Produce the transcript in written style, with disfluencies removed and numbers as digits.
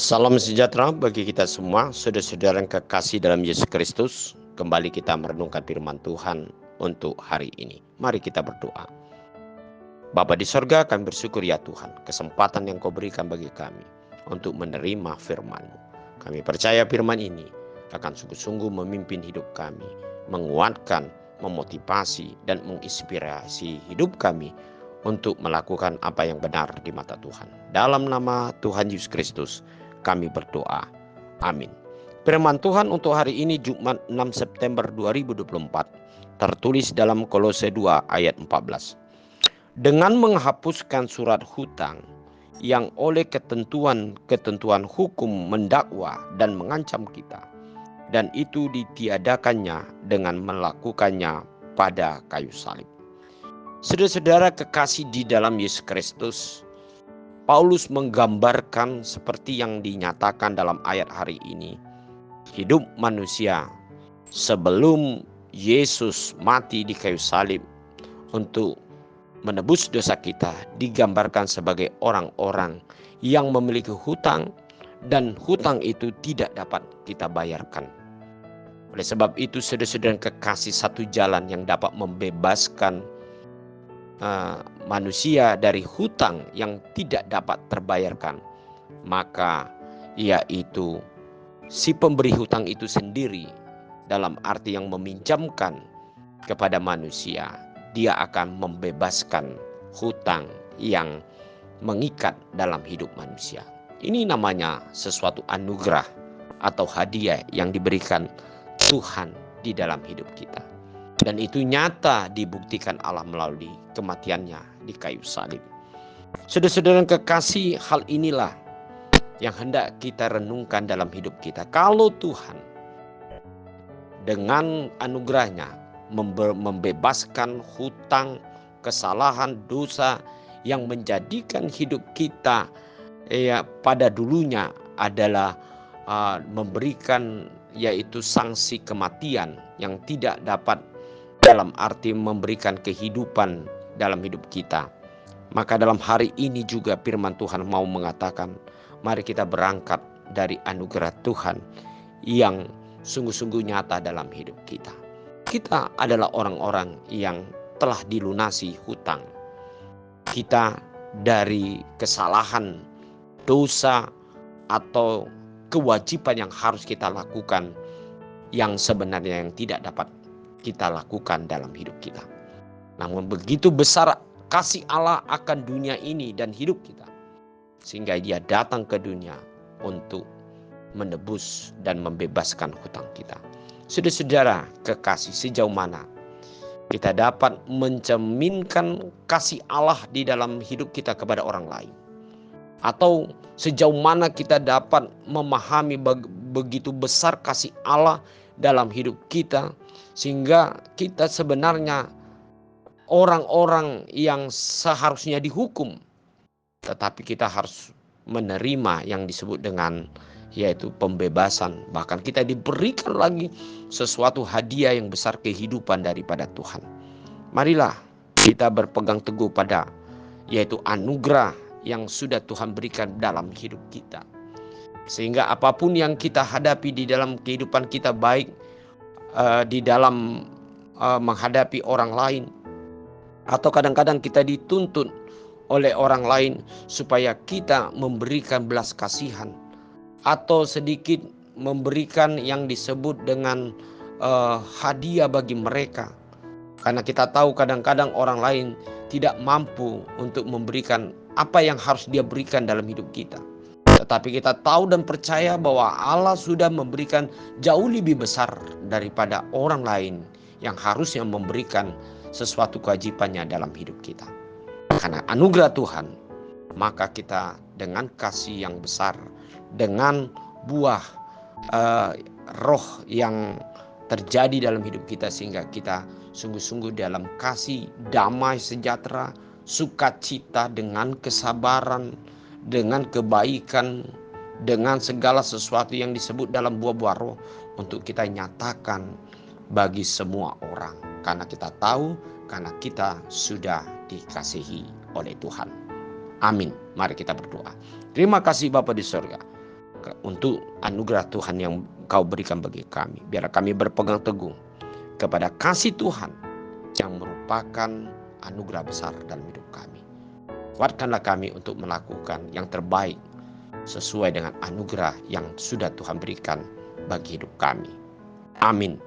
Salam sejahtera bagi kita semua, saudara-saudara yang kekasih dalam Yesus Kristus. Kembali kita merenungkan firman Tuhan untuk hari ini. Mari kita berdoa. Bapa di sorga, kami bersyukur ya Tuhan, kesempatan yang Kau berikan bagi kami untuk menerima firman-Mu. Kami percaya firman ini akan sungguh-sungguh memimpin hidup kami, menguatkan, memotivasi, dan menginspirasi hidup kami untuk melakukan apa yang benar di mata Tuhan. Dalam nama Tuhan Yesus Kristus, kami berdoa. Amin. Firman Tuhan untuk hari ini Jumat 6 September 2024 tertulis dalam Kolose 2 ayat 14. Dengan menghapuskan surat hutang yang oleh ketentuan hukum mendakwa dan mengancam kita, dan itu ditiadakannya dengan melakukannya pada kayu salib. Saudara-saudara kekasih di dalam Yesus Kristus, Paulus menggambarkan seperti yang dinyatakan dalam ayat hari ini. Hidup manusia sebelum Yesus mati di kayu salib untuk menebus dosa kita digambarkan sebagai orang-orang yang memiliki hutang dan hutang itu tidak dapat kita bayarkan. Oleh sebab itu saudara-saudara kekasih, satu jalan yang dapat membebaskan manusia dari hutang yang tidak dapat terbayarkan, maka yaitu si pemberi hutang itu sendiri, dalam arti yang meminjamkan kepada manusia, dia akan membebaskan hutang yang mengikat dalam hidup manusia. Ini namanya sesuatu anugerah atau hadiah yang diberikan Tuhan di dalam hidup kita. Dan itu nyata dibuktikan Allah melalui kematiannya di kayu salib. Saudara-saudara yang kekasih, hal inilah yang hendak kita renungkan dalam hidup kita. Kalau Tuhan dengan anugerahnya membebaskan hutang, kesalahan, dosa yang menjadikan hidup kita pada dulunya adalah memberikan yaitu sanksi kematian yang tidak dapat dalam arti memberikan kehidupan dalam hidup kita. Maka dalam hari ini juga firman Tuhan mau mengatakan, mari kita berangkat dari anugerah Tuhan yang sungguh-sungguh nyata dalam hidup kita. Kita adalah orang-orang yang telah dilunasi hutang kita dari kesalahan, dosa, atau kewajiban yang harus kita lakukan yang sebenarnya yang tidak dapat kita lakukan dalam hidup kita. Namun begitu besar kasih Allah akan dunia ini dan hidup kita, sehingga Dia datang ke dunia untuk menebus dan membebaskan hutang kita. Saudara-saudara kekasih, sejauh mana kita dapat mencerminkan kasih Allah di dalam hidup kita kepada orang lain? Atau sejauh mana kita dapat memahami begitu besar kasih Allah dalam hidup kita, sehingga kita sebenarnya orang-orang yang seharusnya dihukum, tetapi kita harus menerima yang disebut dengan yaitu pembebasan. Bahkan kita diberikan lagi sesuatu hadiah yang besar, kehidupan daripada Tuhan. Marilah kita berpegang teguh pada yaitu anugerah yang sudah Tuhan berikan dalam hidup kita, sehingga apapun yang kita hadapi di dalam kehidupan kita, baik di dalam menghadapi orang lain, atau kadang-kadang kita dituntut oleh orang lain supaya kita memberikan belas kasihan atau sedikit memberikan yang disebut dengan hadiah bagi mereka, karena kita tahu kadang-kadang orang lain tidak mampu untuk memberikan apa yang harus Dia berikan dalam hidup kita. Tetapi kita tahu dan percaya bahwa Allah sudah memberikan jauh lebih besar daripada orang lain yang harusnya memberikan sesuatu kewajibannya dalam hidup kita. Karena anugerah Tuhan, maka kita dengan kasih yang besar, dengan buah roh yang terjadi dalam hidup kita, sehingga kita sungguh-sungguh dalam kasih, damai, sejahtera, sukacita, dengan kesabaran, dengan kebaikan, dengan segala sesuatu yang disebut dalam buah-buah roh untuk kita nyatakan bagi semua orang. Karena kita tahu, karena kita sudah dikasihi oleh Tuhan. Amin. Mari kita berdoa. Terima kasih Bapa di surga untuk anugerah Tuhan yang Kau berikan bagi kami. Biar kami berpegang teguh kepada kasih Tuhan yang merupakan anugerah besar dalam hidup kami. Kuatkanlah kami untuk melakukan yang terbaik sesuai dengan anugerah yang sudah Tuhan berikan bagi hidup kami. Amin.